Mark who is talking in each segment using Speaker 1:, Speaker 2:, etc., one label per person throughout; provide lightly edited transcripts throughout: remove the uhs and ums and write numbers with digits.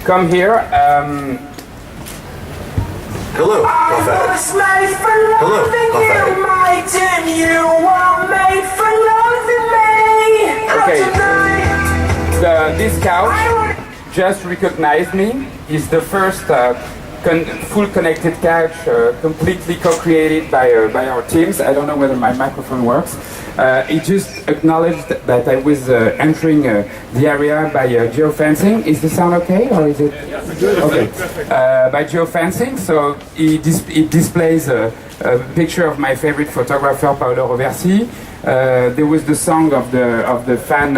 Speaker 1: come here.
Speaker 2: Hello, Raphael. Hello,
Speaker 1: Raphael. Okay, this couch just recognized me. It's the first full connected couch, completely co-created by our teams. I don't know whether my microphone works. It just acknowledged that I was entering the area by geofencing. Is the sound okay, or is it? Okay. By geofencing, so it displays a picture of my favorite photographer, Paolo Roversi. There was the song of the fan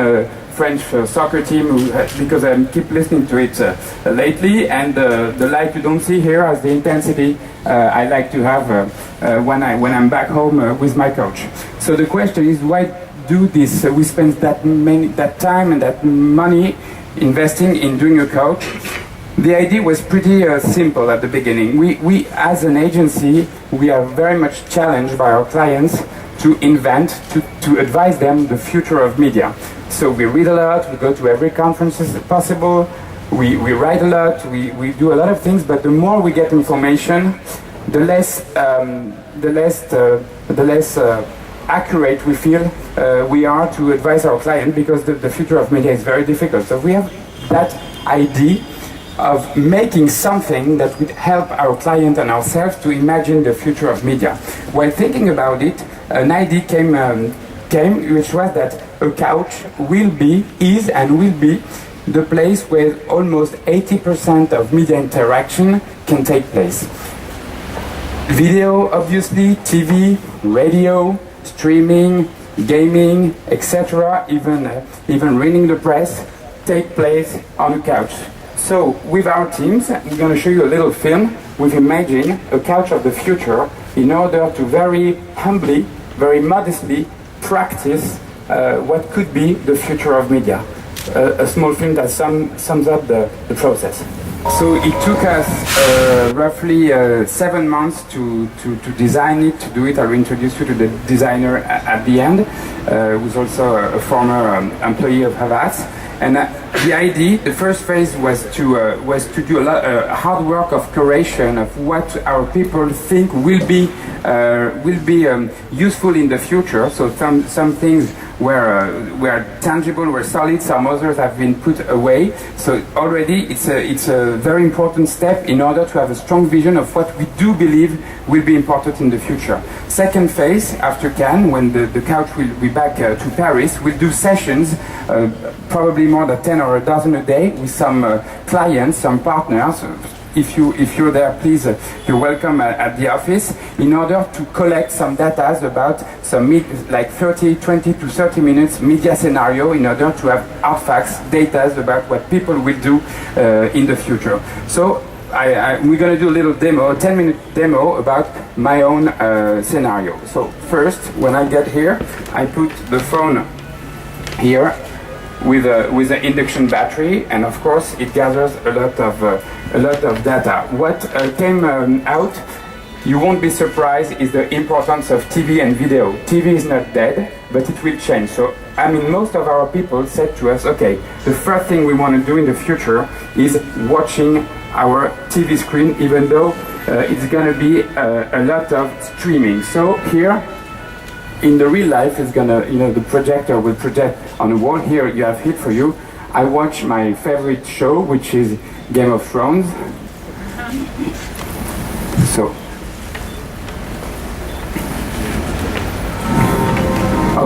Speaker 1: French soccer team, because I keep listening to it lately, and the light you don't see here has the intensity I like to have when I'm back home with my coach. So the question is, why do this? We spend that time and that money investing in doing a couch. The idea was pretty simple at the beginning. We as an agency, we are very much challenged by our clients to invent, to advise them the future of media. So we read a lot, we go to every conference possible, we write a lot, we do a lot of things, but the more we get information, the less accurate we feel we are to advise our client, because the future of media is very difficult. So we have that idea of making something that would help our client and ourselves to imagine the future of media. While thinking about it, an idea came, which was that a couch is and will be the place where almost 80% of media interaction can take place. Video, obviously, TV, radio, streaming, gaming, etc., even reading the press, take place on a couch. So with our teams, we're going to show you a little film. We've imagined a couch of the future in order to very humbly, very modestly practice what could be the future of media. A small film that sums up the process. So it took us roughly 7 months to design it, to do it. I'll introduce you to the designer at the end, who's also a former employee of Havas. And the idea, the first phase was to do a lot hard work of curation of what our people think will be useful in the future. So some things were tangible, were solid. Some others have been put away. So already it's a very important step in order to have a strong vision of what we do believe will be important in the future. Second phase, after Cannes, when the couch will be back to Paris, we'll do sessions, probably more than 10 or a dozen a day, with some clients, some partners. If you're there, please, you're welcome at the office, in order to collect some data about some like 20 to 30 minutes media scenario, in order to have artifacts, data about what people will do in the future. So we're going to do a little demo, a 10-minute demo about my own scenario. So first, when I get here, I put the phone here with an induction battery, and of course it gathers a lot of data. What came out, you won't be surprised, is the importance of TV and video. TV is not dead, but it will change. So I mean, most of our people said to us, okay, the first thing we want to do in the future is watching our TV screen, even though it's going to be a lot of streaming. So here, in the real life, it's gonna, the projector will project on the wall. Here you have it for you. I watch my favorite show, which is Game of Thrones. So,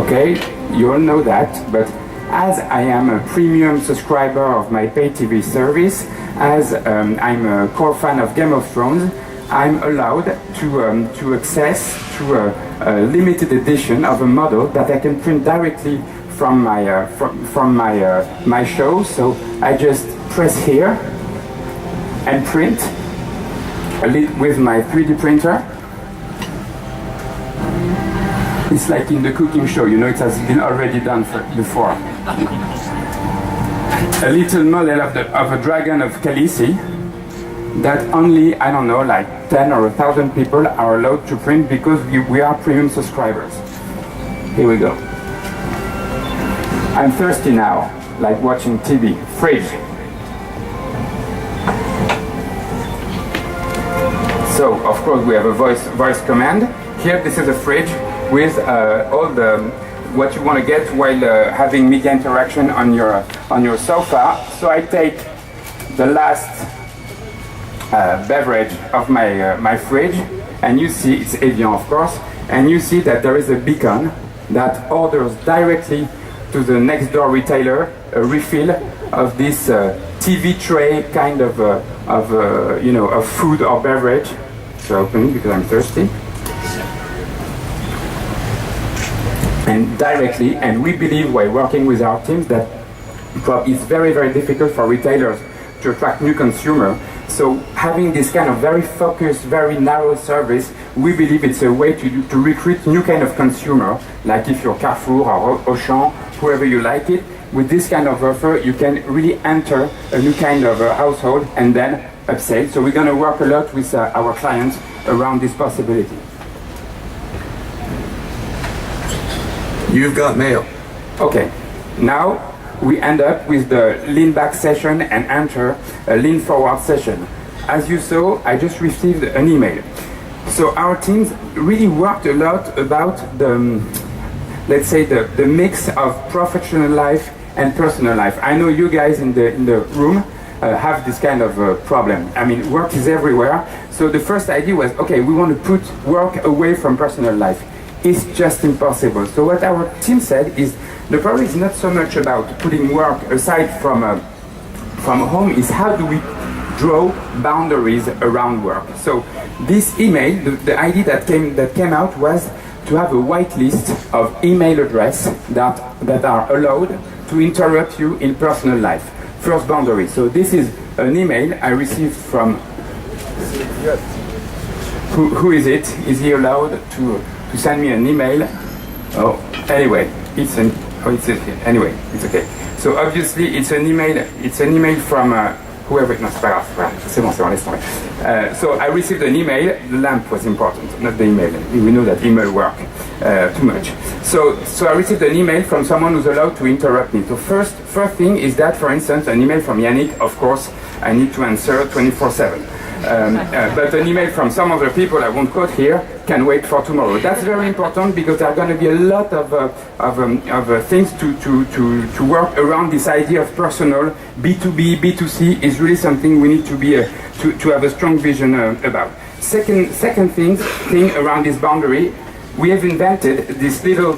Speaker 1: okay, you all know that, but as I am a premium subscriber of my pay TV service, as I'm a core fan of Game of Thrones, I'm allowed to access to a limited edition of a model that I can print directly from my my show. So I just press here and print with my 3D printer. It's like in the cooking show, it has been already done before. A little model of a dragon of Khaleesi that only, I don't know, like 10 or 1,000 people are allowed to print, because we are premium subscribers. Here we go. I'm thirsty now, like watching TV. Fridge. So, of course, we have a voice command. Here, this is a fridge with all the what you want to get while having media interaction on your sofa. So I take the last beverage of my fridge, and you see it's Evian, of course, and you see that there is a beacon that orders directly to the next door retailer a refill of this TV tray kind of food or beverage. So I open it because I'm thirsty. And directly, and we believe while working with our teams that it's very, very difficult for retailers to attract new consumers. So having this kind of very focused, very narrow service, we believe it's a way to recruit new kind of consumer, like if you're Carrefour or Auchan, whoever you like it. With this kind of offer, you can really enter a new kind of household and then upsell. So we're going to work a lot with our clients around this possibility.
Speaker 2: You've got mail.
Speaker 1: Okay, now we end up with the lean back session and enter a lean forward session. As you saw, I just received an email. So our teams really worked a lot about let's say the mix of professional life and personal life. I know you guys in the room have this kind of problem. I mean, work is everywhere. So the first idea was, okay, we want to put work away from personal life. It's just impossible. So what our team said is the problem is not so much about putting work aside from home, is how do we draw boundaries around work. So this email, the idea that came out was to have a whitelist of email address that are allowed to interrupt you in personal life. First boundary. So this is an email I received from who is it? Is he allowed to send me an email? Oh, anyway, it's anyway, it's okay. So obviously it's an email from whoever. No, c'est pas grave. C'est bon, laisse tomber. So I received an email. The lamp was important, not the email. We know that email work too much. So I received an email from someone who's allowed to interrupt me. So first thing is that, for instance, an email from Jannick, of course, I need to answer 24/7. But an email from some other people I won't quote here can wait for tomorrow. That's very important because there are going to be a lot of things to work around this idea of personal. B2B, B2C is really something we need to be to have a strong vision about. Second thing around this boundary, we have invented this little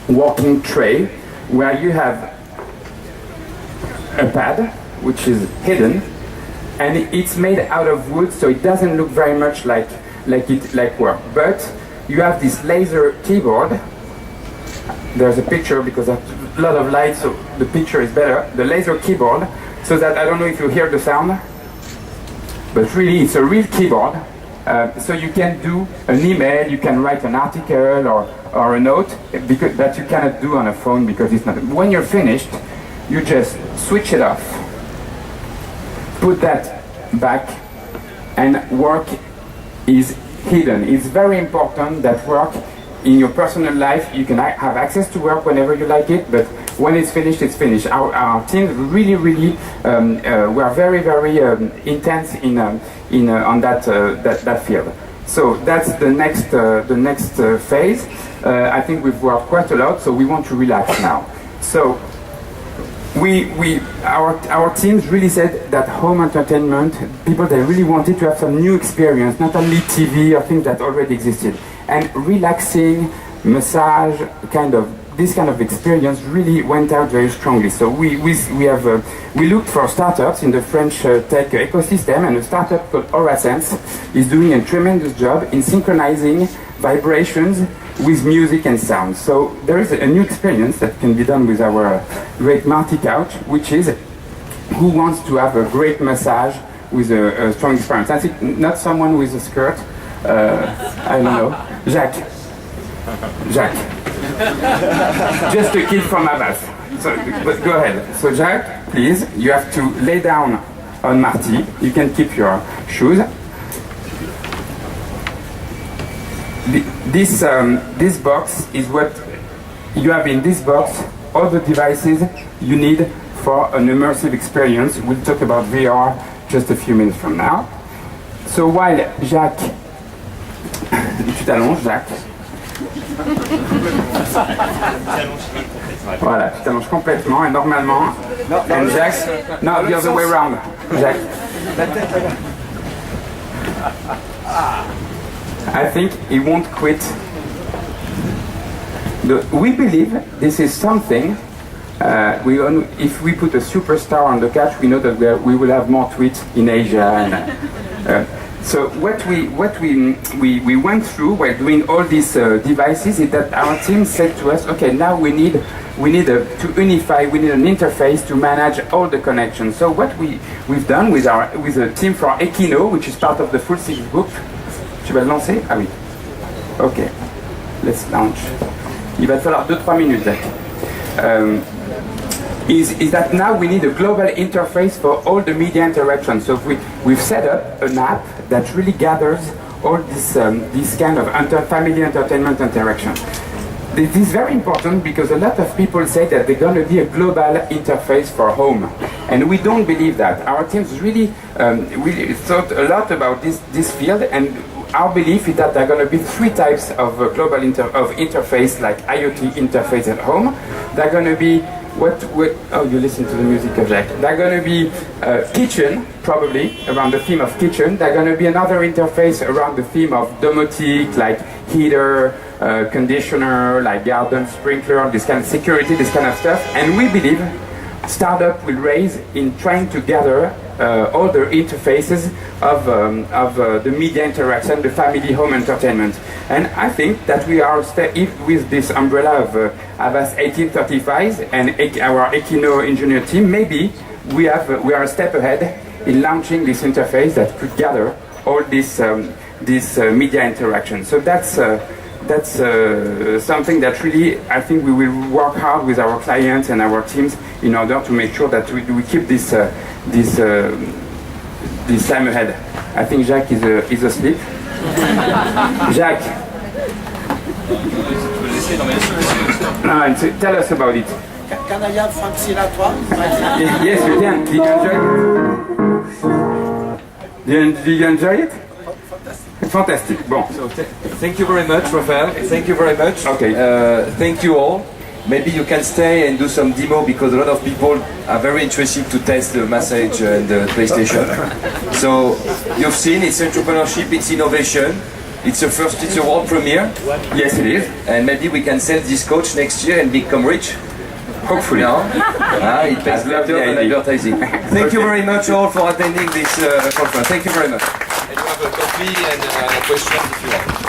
Speaker 1: walking tray where you have a pad which is hidden. And it's made out of wood, so it doesn't look very much like work. But you have this laser keyboard. There's a picture because there's a lot of light, so the picture is better. The laser keyboard, so that I don't know if you hear the sound, but really it's a real keyboard. So you can do an email, you can write an article or a note because that you cannot do on a phone because it's not. When you're finished, you just switch it off. Put that back, and work is hidden. It's very important that work in your personal life, you can have access to work whenever you like it, but when it's finished, it's finished. Our teams really were very intense on that field. So that's the next phase. I think we've worked quite a lot, so we want to relax now. So our teams really said that home entertainment, people they really wanted to have some new experience, not only TV or things that already existed, and relaxing, massage, this kind of experience really went out very strongly. So we looked for startups in the French tech ecosystem, and a startup called AuraSense is doing a tremendous job in synchronizing vibrations with music and sound. So there is a new experience that can be done with our great MARTY couch, which is who wants to have a great massage with a strong experience. I think not someone with a skirt. I don't know. Jacques. Just a kid from Havas. So, but go ahead. So Jacques, please, you have to lay down on MARTY. You can keep your shoes. This box is what you have in this box, all the devices you need for an immersive experience. We'll talk about VR just a few minutes from now. So while Jacques, tu t'allonges, Jacques. Voilà, tu t'allonges complètement et normalement. And Jacques, no, the other way around. Jacques. I think he won't quit. We believe this is something. If we put a superstar on the couch, we know that we will have more tweets in Asia. And, so what we went through while doing all these devices is that our team said to us, okay, now we need to unify. We need an interface to manage all the connections. So what we've done with a team for Equino, which is part of the Full Six Group. Tu vas le lancer? Ah oui. Ok. Let's launch. Il va te falloir 2-3 minutes, Zach. Is that now we need a global interface for all the media interactions. So we've set up an app that really gathers all this kind of family entertainment interaction. This is very important because a lot of people say that they're going to be a global interface for home. And we don't believe that. Our teams really thought a lot about this field, and our belief is that there are going to be 3 types of global interface, like IoT interface at home. They're going to be oh, you listen to the music of Jacques. They're going to be kitchen, probably, around the theme of kitchen. They're going to be another interface around the theme of domotique, like heater, conditioner, like garden sprinkler, this kind of security, this kind of stuff. And we believe startup will raise in trying to gather all the interfaces of the media interaction, the family home entertainment. And I think that we are with this umbrella of Havas 1835 and our Equino engineer team, maybe we are a step ahead in launching this interface that could gather all this media interaction. So that's something that really I think we will work hard with our clients and our teams in order to make sure that we keep this time ahead. I think Jacques is asleep. Jacques. No, tell us about it.
Speaker 3: Can I have Frank Sinatra?
Speaker 1: Yes, you can. Did you enjoy it? Did you enjoy it? Fantastic. Bon.
Speaker 4: So thank you very much, Raphael. Thank you very much.
Speaker 1: Okay.
Speaker 4: Thank you all. Maybe you can stay and do some demo because a lot of people are very interested to test the Massage and the PlayStation. So you've seen it's entrepreneurship, it's innovation. It's a world premiere.
Speaker 1: Yes, it is.
Speaker 4: And maybe we can sell this coach next year and become rich.
Speaker 1: Hopefully.
Speaker 4: No? It pays better than advertising. Thank you very much all for attending this conference. Thank you very much.
Speaker 5: And you have a coffee and questions if you want.